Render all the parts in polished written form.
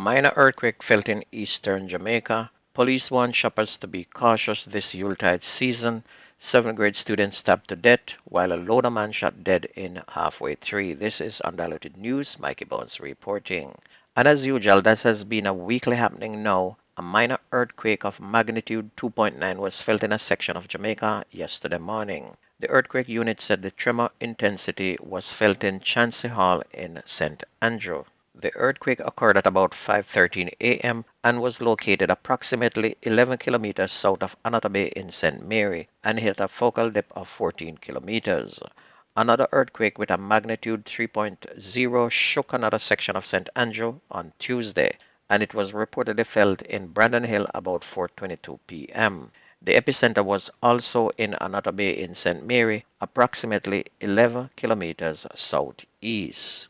Minor earthquake felt in eastern Jamaica. Police warn shoppers to be cautious this Yuletide season. Seventh grade student stabbed to death while a loader man shot dead in Halfway Tree. This is Undiluted News. Mikey Bones reporting. And as usual, this has been a weekly happening now. A minor earthquake of magnitude 2.9 was felt in a section of Jamaica yesterday morning. The earthquake unit said the tremor intensity was felt in Chancey Hall in St. Andrew. The earthquake occurred at about 5:13 a.m. and was located approximately 11 kilometers south of Anata Bay in St. Mary and hit a focal depth of 14 kilometers. Another earthquake with a magnitude 3.0 shook another section of St. Andrew on Tuesday, and it was reportedly felt in Brandon Hill about 4:22 p.m. The epicenter was also in Anata Bay in St. Mary, approximately 11 kilometers southeast.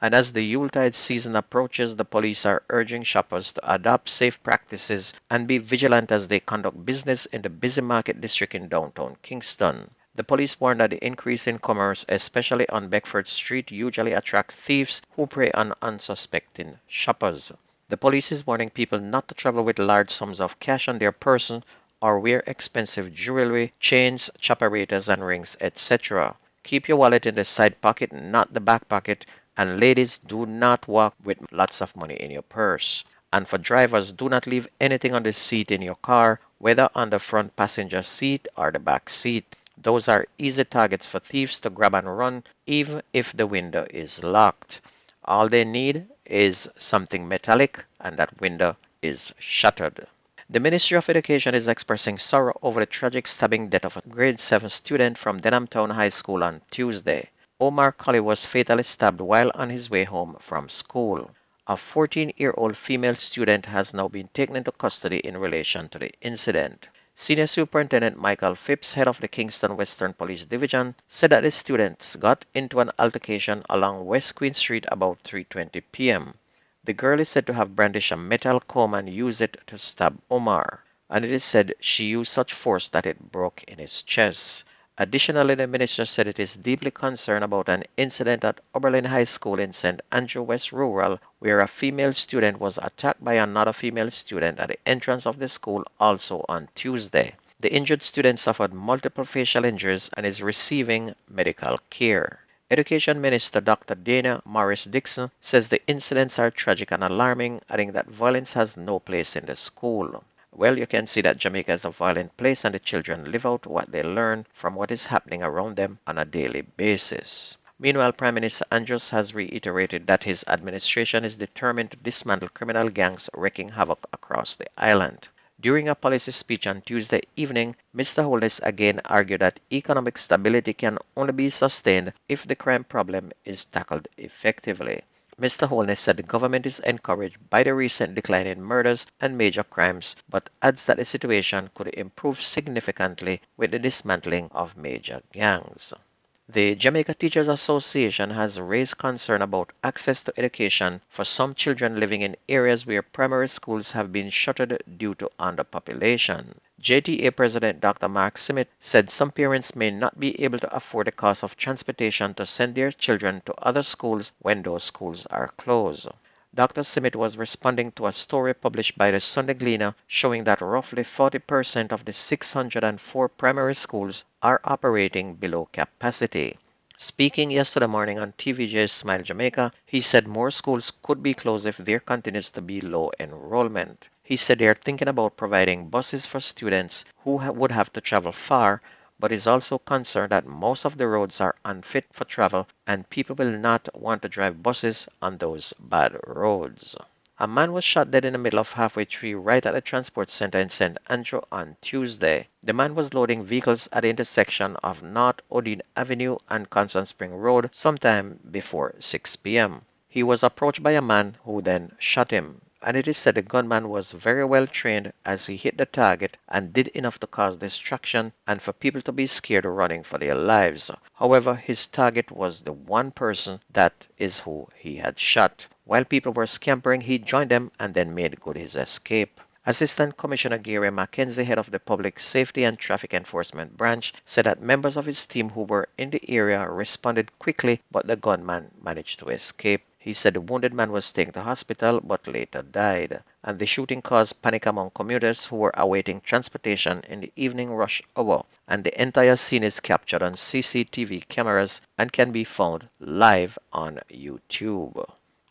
And as the Yuletide season approaches, the police are urging shoppers to adopt safe practices and be vigilant as they conduct business in the busy market district in downtown Kingston. The police warn that the increase in commerce, especially on Beckford Street, usually attracts thieves who prey on unsuspecting shoppers. The police is warning people not to travel with large sums of cash on their person or wear expensive jewelry, chains, chaparetas, and rings, etc. Keep your wallet in the side pocket, not the back pocket, and ladies, do not walk with lots of money in your purse. And for drivers, do not leave anything on the seat in your car, whether on the front passenger seat or the back seat. Those are easy targets for thieves to grab and run, even if the window is locked. All they need is something metallic, and that window is shattered. The Ministry of Education is expressing sorrow over the tragic stabbing death of a grade 7 student from Denhamtown High School on Tuesday. Omar Colley was fatally stabbed while on his way home from school. A 14-year-old female student has now been taken into custody in relation to the incident. Senior Superintendent Michael Phipps, head of the Kingston Western Police Division, said that the students got into an altercation along West Queen Street about 3:20 p.m. The girl is said to have brandished a metal comb and used it to stab Omar, and it is said she used such force that it broke in his chest. Additionally, the minister said it is deeply concerned about an incident at Oberlin High School in St. Andrew West Rural, where a female student was attacked by another female student at the entrance of the school also on Tuesday. The injured student suffered multiple facial injuries and is receiving medical care. Education Minister Dr. Dana Morris Dixon says the incidents are tragic and alarming, adding that violence has no place in the school. Well, you can see that Jamaica is a violent place and the children live out what they learn from what is happening around them on a daily basis. Meanwhile, Prime Minister Andrews has reiterated that his administration is determined to dismantle criminal gangs wreaking havoc across the island. During a policy speech on Tuesday evening, Mr. Holness again argued that economic stability can only be sustained if the crime problem is tackled effectively. Mr. Holness said the government is encouraged by the recent decline in murders and major crimes, but adds that the situation could improve significantly with the dismantling of major gangs. The Jamaica Teachers Association has raised concern about access to education for some children living in areas where primary schools have been shuttered due to underpopulation. JTA President Dr. Mark Simmet said some parents may not be able to afford the cost of transportation to send their children to other schools when those schools are closed. Dr. Simmet was responding to a story published by the Sunday Gleaner showing that roughly 40% of the 604 primary schools are operating below capacity. Speaking yesterday morning on TVJ's Smile Jamaica, he said more schools could be closed if there continues to be low enrollment. He said they are thinking about providing buses for students who would have to travel far, but is also concerned that most of the roads are unfit for travel and people will not want to drive buses on those bad roads. A man was shot dead in the middle of Halfway Tree right at the transport center in St. Andrew on Tuesday. The man was loading vehicles at the intersection of North Odin Avenue and Constant Spring Road sometime before 6 p.m. He was approached by a man who then shot him, and it is said the gunman was very well trained as he hit the target and did enough to cause distraction and for people to be scared running for their lives. However, his target was the one person that is who he had shot. While people were scampering, he joined them and then made good his escape. Assistant Commissioner Gary Mackenzie, head of the Public Safety and Traffic Enforcement Branch, said that members of his team who were in the area responded quickly, but the gunman managed to escape. He said the wounded man was taken to hospital but later died. And the shooting caused panic among commuters who were awaiting transportation in the evening rush hour. And the entire scene is captured on CCTV cameras and can be found live on YouTube.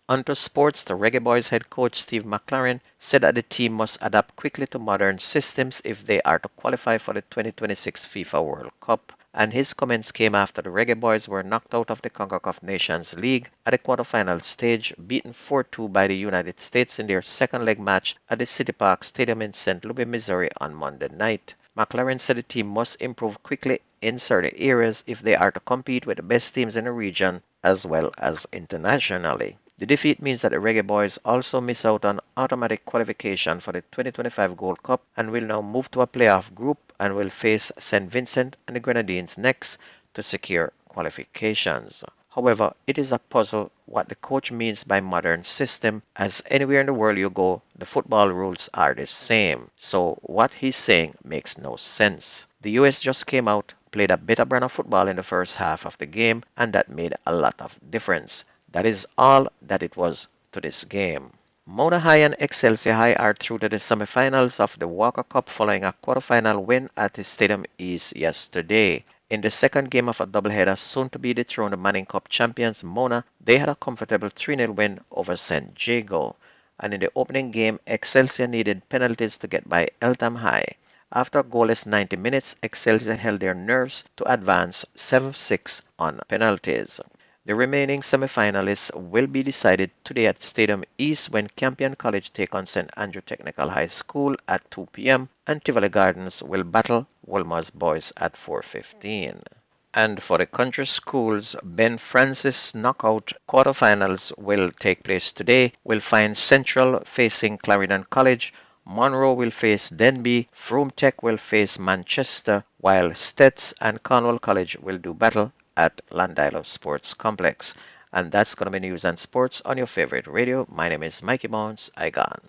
Onto sports, the Reggae Boys head coach Steve McLaren said that the team must adapt quickly to modern systems if they are to qualify for the 2026 FIFA World Cup. And his comments came after the Reggae Boys were knocked out of the CONCACAF Nations League at the quarterfinal stage, beaten 4-2 by the United States in their second leg match at the City Park Stadium in St. Louis, Missouri on Monday night. McLaren said the team must improve quickly in certain areas if they are to compete with the best teams in the region as well as internationally. The defeat means that the Reggae Boys also miss out on automatic qualification for the 2025 Gold Cup and will now move to a playoff group and will face St. Vincent and the Grenadines next to secure qualifications. However, it is a puzzle what the coach means by modern system, as anywhere in the world you go, the football rules are the same. So what he's saying makes no sense. The US just came out, played a better brand of football in the first half of the game, and that made a lot of difference. That is all that it was to this game. Mona High and Excelsior High are through to the semifinals of the Walker Cup following a quarterfinal win at the Stadium East yesterday. In the second game of a doubleheader, soon to be dethroned Manning Cup champions Mona, they had a comfortable 3-0 win over San Diego. And in the opening game, Excelsior needed penalties to get by Eltham High. After a goalless 90 minutes, Excelsior held their nerves to advance 7-6 on penalties. The remaining semifinalists will be decided today at Stadium East when Campion College take on St. Andrew Technical High School at 2 p.m. and Tivoli Gardens will battle Wolmer's Boys at 4:15. And for the country schools, Ben Francis knockout quarterfinals will take place today. Will find Central facing Clarendon College. Monroe will face Denby. Frome Tech will face Manchester, while Stets and Cornwall College will do battle at Landilo Sports Complex. And that's going to be news and sports on your favorite radio. My name is Mikey Bones. I gone.